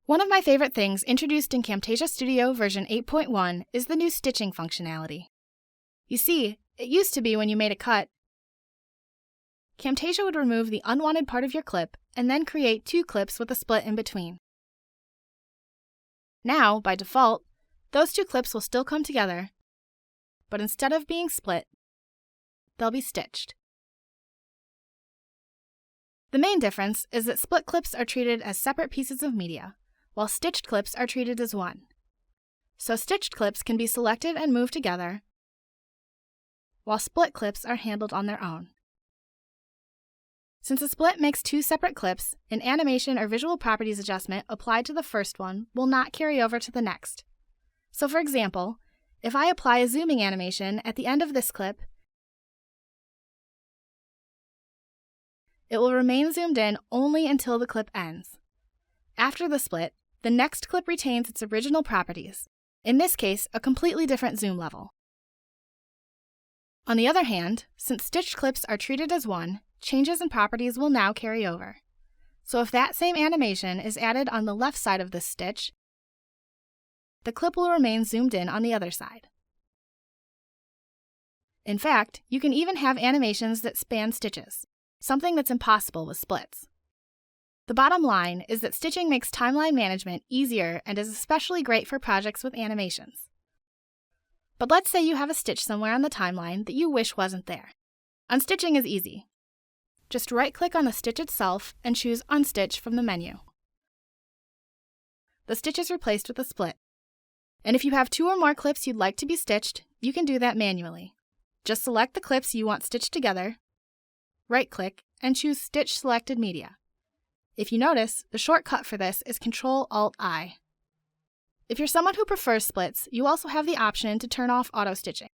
One of my favorite things introduced in Camtasia Studio version 8.1 is the new stitching functionality. You see, it used to be when you made a cut, Camtasia would remove the unwanted part of your clip and then create two clips with a split in between. Now, by default, those two clips will still come together, but instead of being split, they'll be stitched. The main difference is that split clips are treated as separate pieces of media, while stitched clips are treated as one. So stitched clips can be selected and moved together, while split clips are handled on their own. Since a split makes two separate clips, an animation or visual properties adjustment applied to the first one will not carry over to the next. So for example, if I apply a zooming animation at the end of this clip, it will remain zoomed in only until the clip ends. After the split, the next clip retains its original properties, in this case, a completely different zoom level. On the other hand, since stitched clips are treated as one, changes in properties will now carry over. So if that same animation is added on the left side of this stitch, the clip will remain zoomed in on the other side. In fact, you can even have animations that span stitches, something that's impossible with splits. The bottom line is that stitching makes timeline management easier and is especially great for projects with animations. But let's say you have a stitch somewhere on the timeline that you wish wasn't there. Unstitching is easy. Just right-click on the stitch itself and choose Unstitch from the menu. The stitch is replaced with a split. And if you have two or more clips you'd like to be stitched, you can do that manually. Just select the clips you want stitched together, right-click, and choose Stitch Selected Media. If you notice, the shortcut for this is Ctrl-Alt-I. If you're someone who prefers splits, you also have the option to turn off auto-stitching.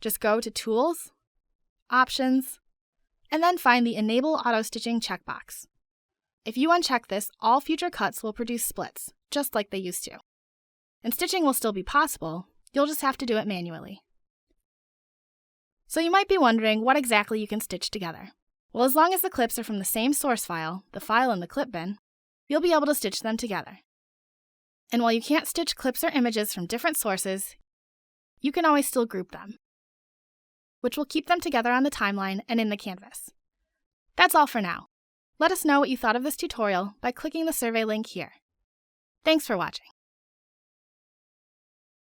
Just go to Tools, Options, and then find the Enable Auto-Stitching checkbox. If you uncheck this, all future cuts will produce splits, just like they used to. And stitching will still be possible, you'll just have to do it manually. So you might be wondering what exactly you can stitch together. Well, as long as the clips are from the same source file, the file in the clip bin, you'll be able to stitch them together. And while you can't stitch clips or images from different sources, you can always still group them, which will keep them together on the timeline and in the canvas. That's all for now. Let us know what you thought of this tutorial by clicking the survey link here. Thanks for watching.